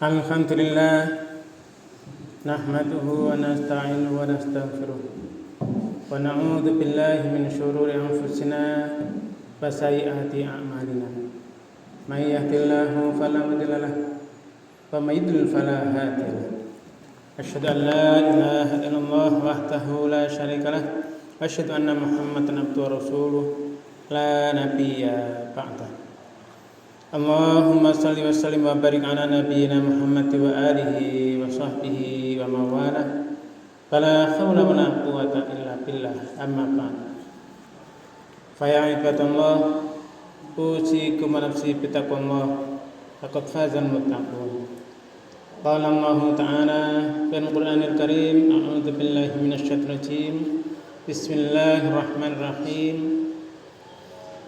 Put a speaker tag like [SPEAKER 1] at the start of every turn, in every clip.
[SPEAKER 1] Alhamdulillah nahmaduhu wa nasta'inuhu wa nastaghfiruh wa na'udzu billahi min shururi anfusina wa sayyiati a'malina. May yahdihillahu fala mudilla lahu wa may yudlil fala hadiya lahu. Asyhadu an la ilaha illallah wahdahu la syarika lahu wa asyhadu anna Muhammadan abduhu wa rasuluh la nabiyya ba'dahu. Allahumma salli wa sallim wa barik ala nabiyyina Muhammad wa alihi wa sahbihi wa mawala. Fala hawla wa la quwwata illa billah. Amma ba'd. Fa ya ibadallah, usikum wa nafsi bi taqwallah. Faqad fazal muttaqun. Qala Allah Ta'ala fil Qur'anil Karim, a'udzu billahi minasy syaitonir rajim. Bismillahirrahmanirrahim.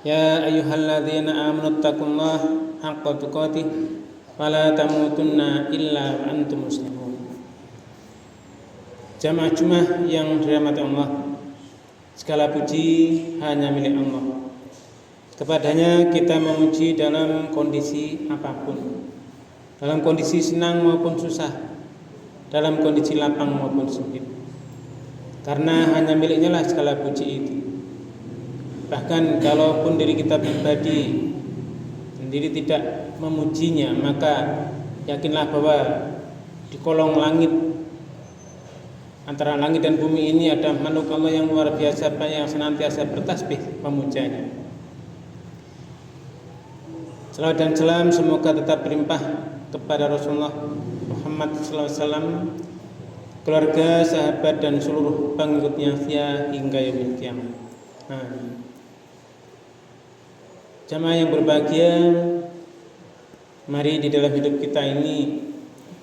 [SPEAKER 1] Ya ayyuhalladzina amanu taqullaha haqqa tuqatih wa la tamutunna illa wa antum muslimun. Jamaah Jumat yang dirahmati Allah, segala puji hanya milik Allah. Kepadanya kita memuji dalam kondisi apapun, dalam kondisi senang maupun susah, dalam kondisi lapang maupun sempit. Karena hanya miliknya lah segala puji itu. Bahkan kalaupun diri kita pribadi sendiri tidak memujinya, maka yakinlah bahwa di kolong langit, antara langit dan bumi ini ada makhluk Allah yang luar biasa yang senantiasa bertasbih memujanya. Salawat dan salam semoga tetap berlimpah kepada Rasulullah Muhammad SAW, keluarga, sahabat dan seluruh pengikutnya setia hingga yaumil qiyamah. Amin. Jamaah yang berbahagia, mari di dalam hidup kita ini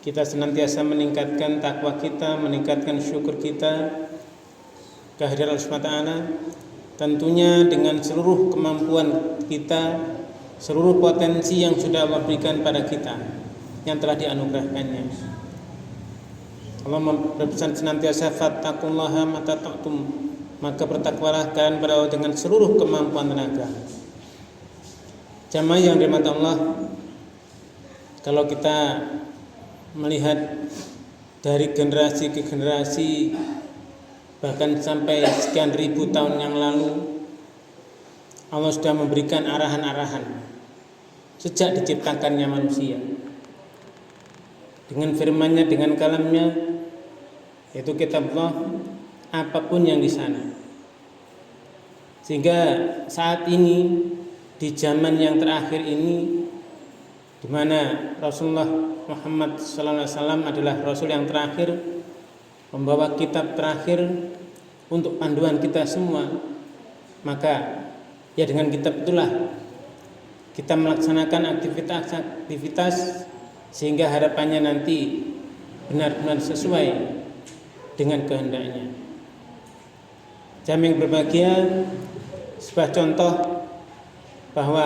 [SPEAKER 1] kita senantiasa meningkatkan takwa kita, meningkatkan syukur kita kehadiran Allah SWT, tentunya dengan seluruh kemampuan kita, seluruh potensi yang sudah Allah berikan pada kita, yang telah dianugerahkannya. Allah berpesan senantiasa fattaqullaha mastata'tum, maka bertakwalah kalian pada Allah dengan seluruh kemampuan tenaga. Jamaah yang dirahmati Allah, kalau kita melihat dari generasi ke generasi, bahkan sampai sekian ribu tahun yang lalu, Allah sudah memberikan arahan-arahan sejak diciptakannya manusia dengan firman-Nya, dengan kalam-Nya, yaitu kitab Allah, apapun yang di sana. Sehingga saat ini di zaman yang terakhir ini, di mana Rasulullah Muhammad SAW adalah Rasul yang terakhir, membawa kitab terakhir untuk panduan kita semua, maka ya dengan kitab itulah kita melaksanakan aktivitas sehingga harapannya nanti benar-benar sesuai dengan kehendaknya. Jamaah yang berbahagia, sebuah contoh bahwa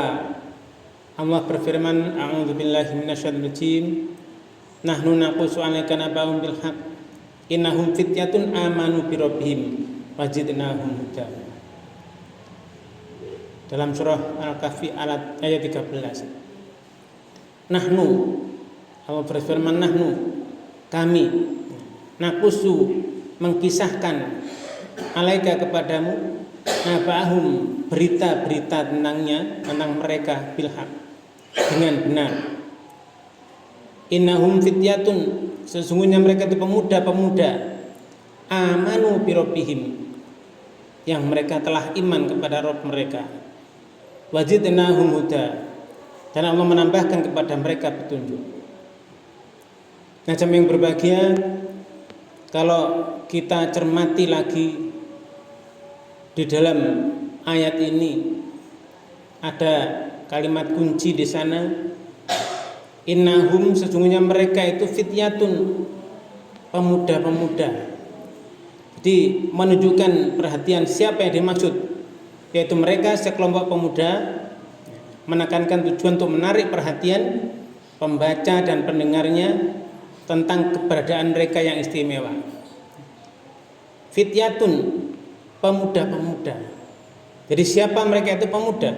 [SPEAKER 1] Allah berfirman, a'udzu billahi minasyaitonir rajim, nahnu naqussu 'alaika naba'ahum bil haqq innahum fityatun amanu bi rabbihim wazidnahum huda. Dalam surah Al-Kahfi ayat 13. Nahnu, Allah berfirman, nahnu, kami, naqussu, mengkisahkan, 'alaika kepadamu, naba'ahum, berita-berita tentang mereka bil haq, dengan benar. Innahum fityatun, sesungguhnya mereka itu pemuda-pemuda, amanu bi rabbihim, yang mereka telah iman kepada Rabb mereka, wazidnahum huda, dan Allah menambahkan kepada mereka petunjuk. Nah, jamaah yang berbahagia, kalau kita cermati lagi di dalam ayat ini ada kalimat kunci di sana. Innahum, sesungguhnya mereka itu fityatun, pemuda-pemuda. Jadi menunjukkan perhatian siapa yang dimaksud, yaitu mereka sekelompok pemuda, menekankan tujuan untuk menarik perhatian pembaca dan pendengarnya tentang keberadaan mereka yang istimewa. Fityatun, pemuda-pemuda. Jadi siapa mereka itu pemuda?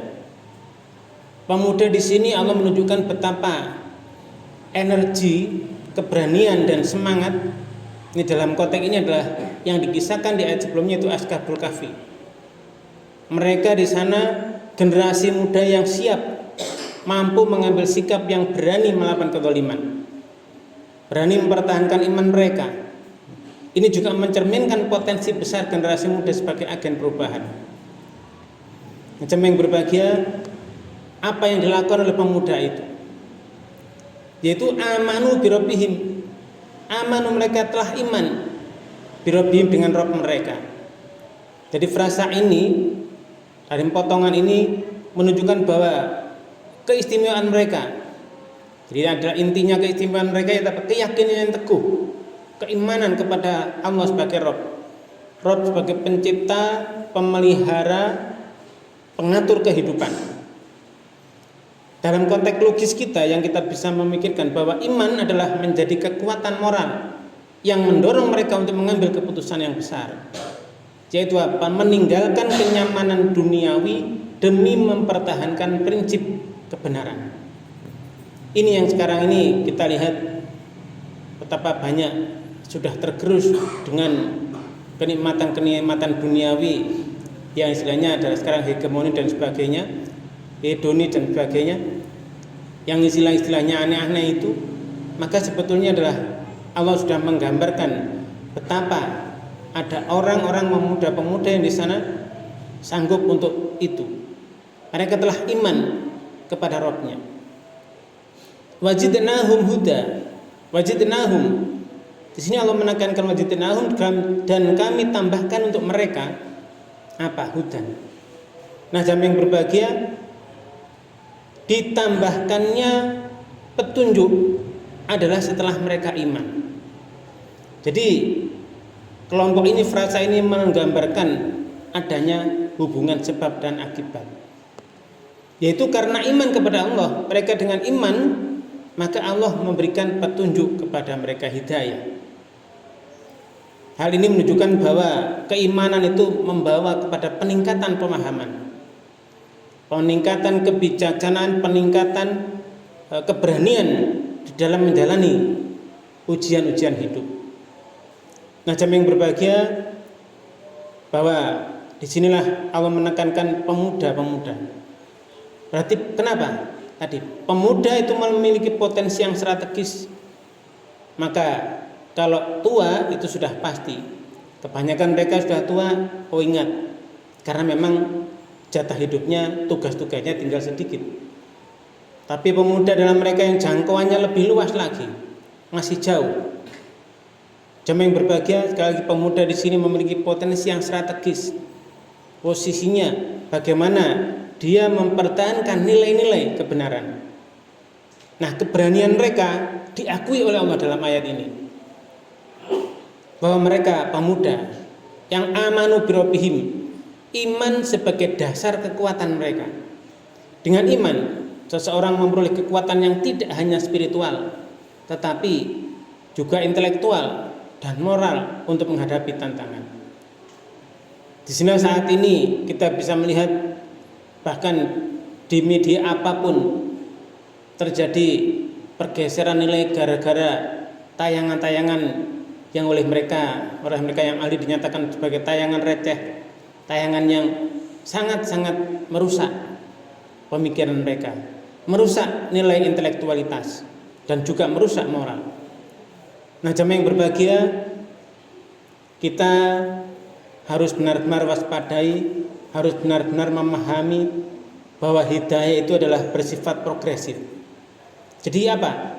[SPEAKER 1] Pemuda di sini Allah menunjukkan betapa energi, keberanian dan semangat. Ini dalam konteks ini adalah yang dikisahkan di ayat sebelumnya, itu Ashabul Kahfi. Mereka di sana generasi muda yang siap, mampu mengambil sikap yang berani melawan kezaliman, berani mempertahankan iman mereka. Ini juga mencerminkan potensi besar generasi muda sebagai agen perubahan. Macam yang berbahagia apa yang dilakukan oleh pemuda itu, yaitu amanu birobihim. Amanu, mereka telah iman, birobihim, dengan Rob mereka. Jadi frasa ini dari potongan ini menunjukkan bahwa keistimewaan mereka. Jadi adalah intinya keistimewaan mereka yaitu keyakinan yang teguh, keimanan kepada Allah sebagai Rob. Rob sebagai pencipta, pemelihara, pengatur kehidupan. Dalam konteks logis kita yang kita bisa memikirkan bahwa iman adalah menjadi kekuatan moral yang mendorong mereka untuk mengambil keputusan yang besar, yaitu apa? Meninggalkan kenyamanan duniawi demi mempertahankan prinsip kebenaran. Ini yang sekarang ini kita lihat betapa banyak sudah tergerus dengan kenikmatan duniawi yang istilahnya adalah sekarang hegemoni dan sebagainya, hedoni dan sebagainya, yang istilah-istilahnya aneh-aneh itu. Maka sebetulnya adalah Allah sudah menggambarkan betapa ada orang-orang pemuda-pemuda yang di sana sanggup untuk itu. Mereka telah iman kepada Rabb-Nya. Wajidnahum huda, wajidnahum. Di sini Allah menekankan wajidnahum, dan kami tambahkan untuk mereka apa? Hudan. Nah, jamaah yang berbahagia, ditambahkannya petunjuk adalah setelah mereka iman. Jadi kelompok ini, frasa ini menggambarkan adanya hubungan sebab dan akibat, yaitu karena iman kepada Allah, mereka dengan iman maka Allah memberikan petunjuk kepada mereka, hidayah. Hal ini menunjukkan bahwa keimanan itu membawa kepada peningkatan pemahaman, peningkatan kebijaksanaan, peningkatan keberanian di dalam menjalani ujian-ujian hidup. Nah, jamaah yang berbahagia, bahwa disinilah Allah menekankan pemuda-pemuda. Berarti kenapa? Tadi pemuda itu memiliki potensi yang strategis. Maka kalau tua itu sudah pasti, kebanyakan mereka sudah tua. Oh ingat, karena memang jatah hidupnya, tugas-tugasnya tinggal sedikit. Tapi pemuda dalam mereka yang jangkauannya lebih luas lagi, masih jauh. Jamaah yang berbahagia, sekali lagi pemuda di sini memiliki potensi yang strategis. Posisinya bagaimana dia mempertahankan nilai-nilai kebenaran. Nah, keberanian mereka diakui oleh Allah dalam ayat ini, bahwa mereka pemuda yang amanu birobihim, iman sebagai dasar kekuatan mereka. Dengan iman, seseorang memperoleh kekuatan yang tidak hanya spiritual, tetapi juga intelektual dan moral untuk menghadapi tantangan. Di sini saat ini kita bisa melihat bahkan di media apapun terjadi pergeseran nilai gara-gara tayangan-tayangan yang oleh mereka yang ahli dinyatakan sebagai tayangan receh, tayangan yang sangat-sangat merusak pemikiran mereka, merusak nilai intelektualitas, dan juga merusak moral. Nah, jamaah yang berbahagia, kita harus benar-benar waspadai, harus benar-benar memahami bahwa hidayah itu adalah bersifat progresif. Jadi apa?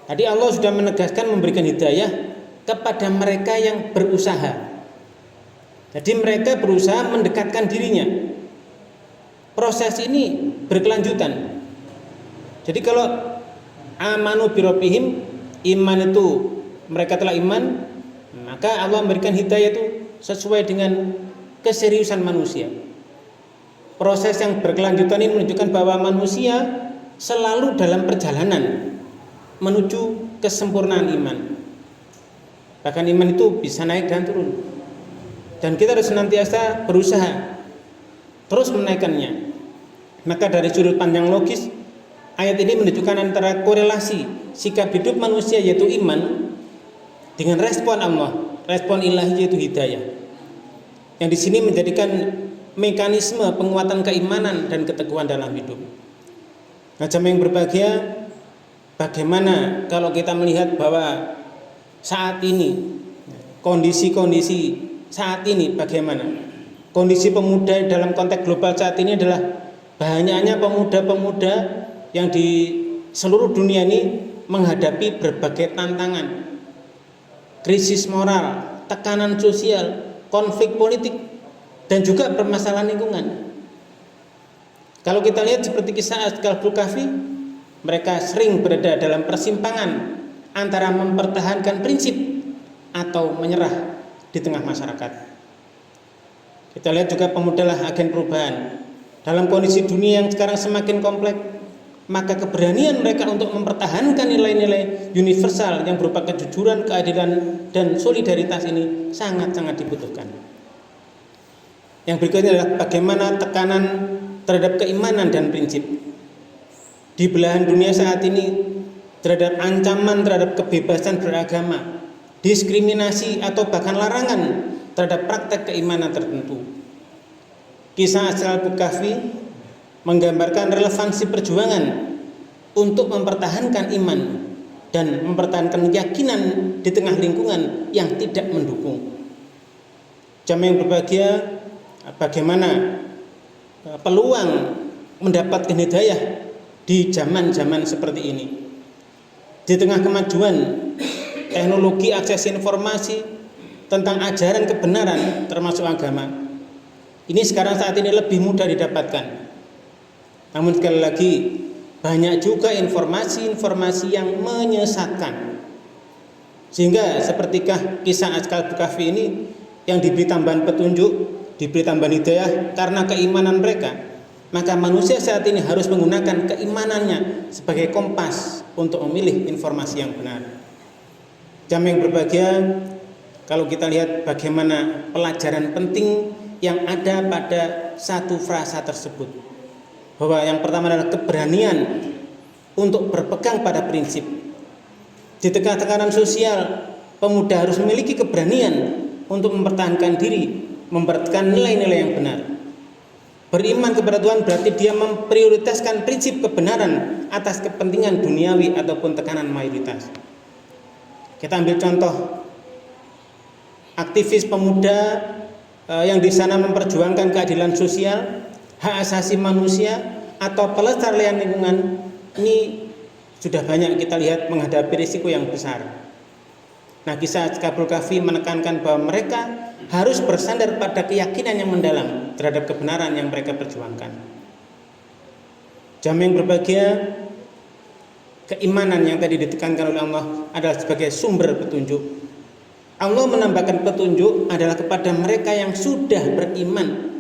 [SPEAKER 1] Tadi Allah sudah menegaskan memberikan hidayah kepada mereka yang berusaha. Jadi mereka berusaha mendekatkan dirinya. Proses ini berkelanjutan. Jadi kalau amanu birobihim, iman itu mereka telah iman, maka Allah memberikan hidayah itu sesuai dengan keseriusan manusia. Proses yang berkelanjutan ini menunjukkan bahwa manusia selalu dalam perjalanan menuju kesempurnaan iman. Bahkan iman itu bisa naik dan turun, dan kita harus senantiasa berusaha terus menaikkannya. Maka dari sudut pandang logis, Ayat ini menunjukkan antara korelasi sikap hidup manusia yaitu iman dengan respon Allah, respon ilahi yaitu hidayah. Yang di sini menjadikan mekanisme penguatan keimanan dan keteguhan dalam hidup. Nah, jamaah yang berbahagia, bagaimana kalau kita melihat bahwa saat ini kondisi saat ini bagaimana? Kondisi pemuda dalam konteks global saat ini adalah banyaknya pemuda-pemuda yang di seluruh dunia ini menghadapi berbagai tantangan, krisis moral, tekanan sosial, konflik politik, dan juga permasalahan lingkungan. Kalau kita lihat seperti kisah Ashabul Kahfi, mereka sering berada dalam persimpangan antara mempertahankan prinsip atau menyerah di tengah masyarakat. Kita lihat juga pemudalah agen perubahan. Dalam kondisi dunia yang sekarang semakin kompleks, maka keberanian mereka untuk mempertahankan nilai-nilai universal yang berupa kejujuran, keadilan, dan solidaritas ini sangat-sangat dibutuhkan. Yang berikutnya adalah bagaimana tekanan terhadap keimanan dan prinsip. Di belahan dunia saat ini terhadap ancaman terhadap kebebasan beragama, diskriminasi atau bahkan larangan terhadap praktek keimanan tertentu. Kisah Ashabul Kahfi menggambarkan relevansi perjuangan untuk mempertahankan iman dan mempertahankan keyakinan di tengah lingkungan yang tidak mendukung. Jamaah yang berbahagia, bagaimana peluang mendapatkan hidayah di zaman-zaman seperti ini. Di tengah kemajuan teknologi akses informasi tentang ajaran kebenaran termasuk agama, ini sekarang saat ini lebih mudah didapatkan. Namun sekali lagi banyak juga informasi-informasi yang menyesatkan. Sehingga sepertikah kisah Ashabul Kahfi ini yang diberi tambahan petunjuk, diberi tambahan hidayah karena keimanan mereka, maka manusia saat ini harus menggunakan keimanannya sebagai kompas untuk memilih informasi yang benar. Jamaah yang berbahagia, kalau kita lihat bagaimana pelajaran penting yang ada pada satu frasa tersebut, bahwa yang pertama adalah keberanian untuk berpegang pada prinsip. Di tengah tekanan sosial, pemuda harus memiliki keberanian untuk mempertahankan diri, mempertahankan nilai-nilai yang benar. Beriman kepada Tuhan berarti dia memprioritaskan prinsip kebenaran atas kepentingan duniawi ataupun tekanan mayoritas. Kita ambil contoh aktivis pemuda yang di sana memperjuangkan keadilan sosial, hak asasi manusia, atau pelestarian lingkungan. Ini sudah banyak kita lihat menghadapi risiko yang besar. Nah, kisah Ashabul Kahfi menekankan bahwa mereka harus bersandar pada keyakinan yang mendalam terhadap kebenaran yang mereka perjuangkan. Jamaah yang berbahagia, keimanan yang tadi ditekankan oleh Allah adalah sebagai sumber petunjuk. Allah menambahkan petunjuk adalah kepada mereka yang sudah beriman.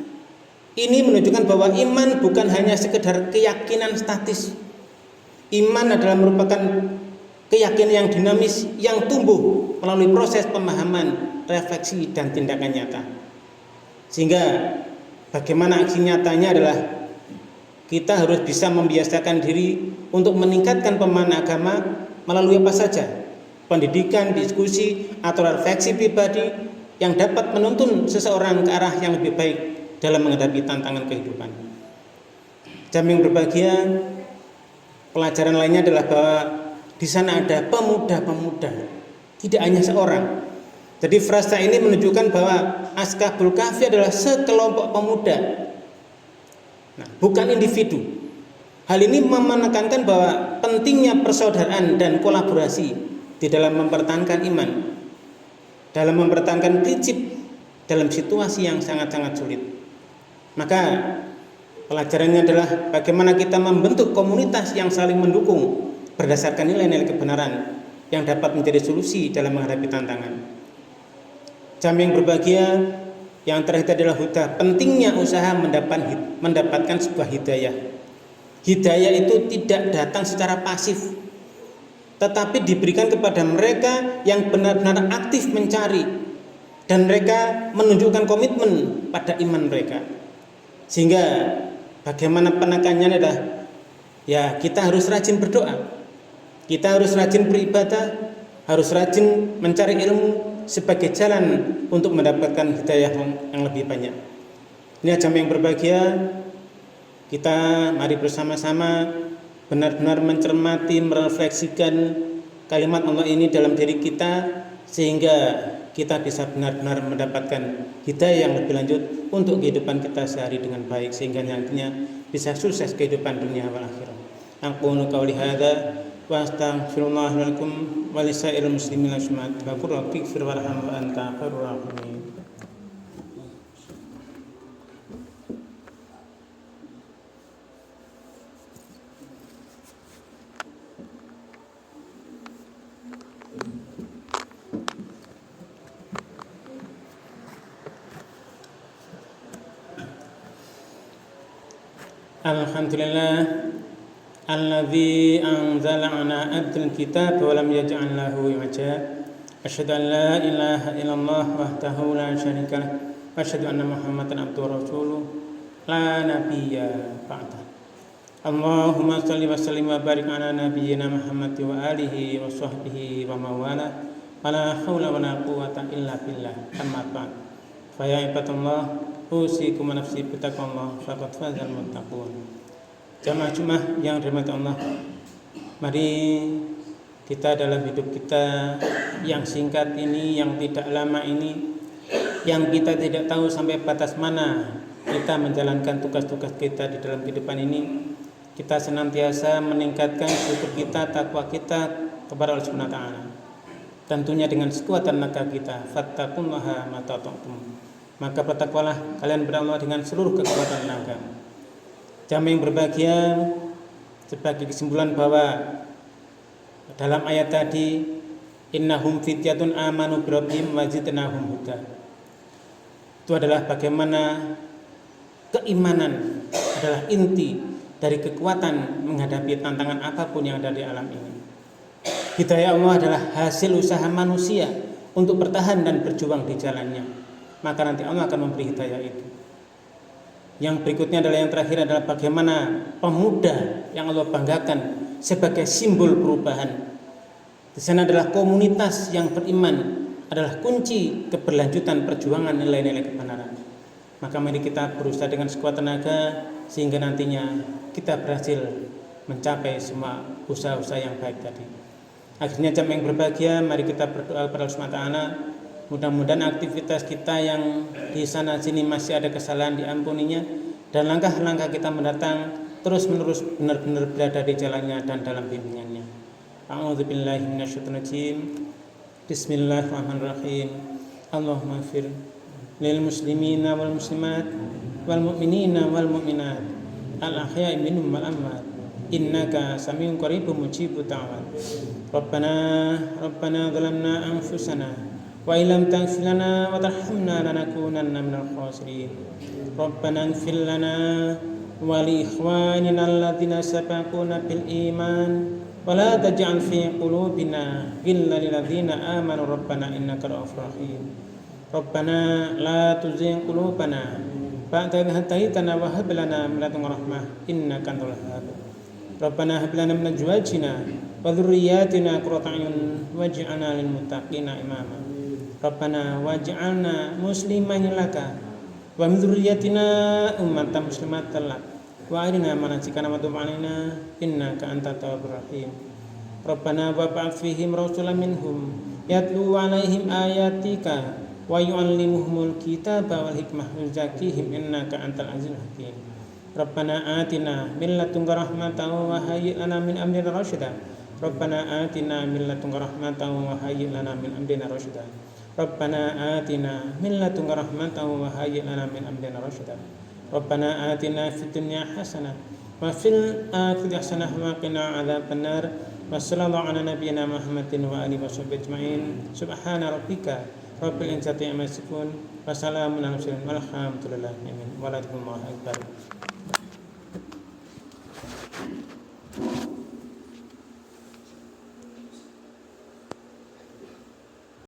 [SPEAKER 1] Ini menunjukkan bahwa iman bukan hanya sekedar keyakinan statis. Iman adalah merupakan keyakinan yang dinamis, yang tumbuh melalui proses pemahaman, refleksi, dan tindakan nyata. Sehingga bagaimana aksi nyatanya adalah kita harus bisa membiasakan diri untuk meningkatkan pemahaman agama melalui apa saja? Pendidikan, diskusi, atau refleksi pribadi yang dapat menuntun seseorang ke arah yang lebih baik dalam menghadapi tantangan kehidupan. Jamaah yang berbahagia, pelajaran lainnya adalah bahwa di sana ada pemuda-pemuda, tidak hanya seorang. Jadi frasa ini menunjukkan bahwa Ashabul Kahfi adalah sekelompok pemuda, bukan individu. Hal ini menekankan bahwa pentingnya persaudaraan dan kolaborasi di dalam mempertahankan iman, dalam mempertahankan prinsip dalam situasi yang sangat-sangat sulit. Maka pelajarannya adalah bagaimana kita membentuk komunitas yang saling mendukung berdasarkan nilai-nilai kebenaran yang dapat menjadi solusi dalam menghadapi tantangan. Jamaah yang berbahagia, yang terakhir adalah pentingnya usaha mendapatkan sebuah hidayah. Hidayah itu tidak datang secara pasif, tetapi diberikan kepada mereka yang benar-benar aktif mencari, dan mereka menunjukkan komitmen pada iman mereka. Sehingga bagaimana penekanannya adalah Ya, kita harus rajin berdoa. Kita harus rajin beribadah, harus rajin mencari ilmu sebagai jalan untuk mendapatkan hidayah yang lebih banyak. Ini ajang yang berbahagia. Kita mari bersama-sama benar-benar mencermati, merefleksikan kalimat Allah ini dalam diri kita, sehingga kita bisa benar-benar mendapatkan hidayah yang lebih lanjut untuk kehidupan kita sehari dengan baik, sehingga nantinya bisa sukses kehidupan dunia wal akhirah. Aqulu qouli hadza wa astaghfirullah lakum wa lisairil muslimin wa rabbighfir warham wa anta khairur rahimin. Alhamdulillah alladzi anzala ala abdil kitab wa lam yaj'al lahu iwaja. Asyhadu an la ilaha illallah wahdahu la syarika lah wa asyhadu anna Muhammadan abduhu wa rasuluh la nabiyya ba'da. Allahumma shalli wa sallim wa barik ala nabiyyina Muhammad wa alihi wa sahbihi wa mawala. Wala haula wala quwwata illa billah. Amma ba'd. Fa ya ibadallah, usikum wa nafsi bittaqwallah faqad fazal muttaqun. Jamaah yang dirahmati Allah, mari kita dalam hidup kita yang singkat ini, yang tidak lama ini, yang kita tidak tahu sampai batas mana kita menjalankan tugas-tugas kita di dalam kehidupan ini, kita senantiasa meningkatkan syukur kita, takwa kita kepada Allah Subhanahu wa taala. Tentunya dengan sekuatan tenaga kita, fattaqullaha mastata'tum. Maka bertakwalah kalian kepada Allah dengan seluruh kekuatan tenaga. Jamaah yang berbahagia, sebagai kesimpulan bahwa dalam ayat tadi, innahum fityatun amanu birabbihim wazidnahum huda, itu adalah bagaimana keimanan adalah inti dari kekuatan menghadapi tantangan apapun yang ada di alam ini. Hidayah Allah adalah hasil usaha manusia untuk bertahan dan berjuang di jalannya, maka nanti Allah akan memberi hidayah itu. Yang berikutnya adalah, yang terakhir adalah bagaimana pemuda yang Allah banggakan sebagai simbol perubahan. Di sana adalah komunitas yang beriman adalah kunci keberlanjutan perjuangan nilai-nilai kebenaran. Maka mari kita berusaha dengan sekuat tenaga sehingga nantinya kita berhasil mencapai semua usaha-usaha yang baik tadi. Akhirnya jamaah yang berbahagia, mari kita berdoa kepada Allah Subhanahu wa taala. Mudah-mudahan aktivitas kita yang di sana sini masih ada kesalahan diampuninya, dan langkah-langkah kita mendatang terus-menerus benar-benar berada di jalannya dan dalam bimbingannya. A'udzubillahi minasyaitonir rajim. Bismillahirrahmanirrahim. Allahumma ighfir lil muslimina wal muslimat wal mu'minina wal mu'minat al ahya'i minhum wal amwat innaka samiun qaribun mujibud da'wat. Rabbana zalamna anfusana wa illam taghfir lana wa tarhamna lanakunanna minal khasirin. Rabbana ighfir lana wa li ikhwanina alladhina sabaquna bil iman wa la taj'al fi qulubina ghillan lil ladzina amanu rabbana innaka ra'ufur rahim. Rabbana la tuzigh qulubana ba'da idh hadaytana wa hab lana min ladunka rahmah innaka antal wahhab. Rabbana hab lana min azwajina wa dhurriyyatina qurrata a'yun waj'alna lil muttaqina imama. Rabbana waj'alna muslimin laka wa min dzurriyyatina ummatan muslimatan lak wa arina manasikana wa tub 'alaina innaka antat tawwabur rahim. Rabbana wab'ath fihim rasulan minhum yatlu 'alaihim ayatika wa yu'allimuhumul kitaba wal hikmah wa yuzakkihim innaka antal azizul hakim. Rabbana atina min ladunka rahmatan wa hayyi' lana min amrina rasyada. Rabbana atina min ladunka rahmatan wa hayyi' lana min amrina rasyada. Rabbana atina min ladunka rahmatan wa hayyi' lana min amrina rasyada. Rabbana atina fid dunya hasanah wa fil akhirati hasanah wa qina adzabannar. Wa sallallahu ala nabiyyina Muhammadin wa alihi washabbihi ajmain. Subhana rabbika rabbil izzati amma yasifun wa salamun alal mursalin walhamdulillahi rabbil alamin. Wallahu akbar.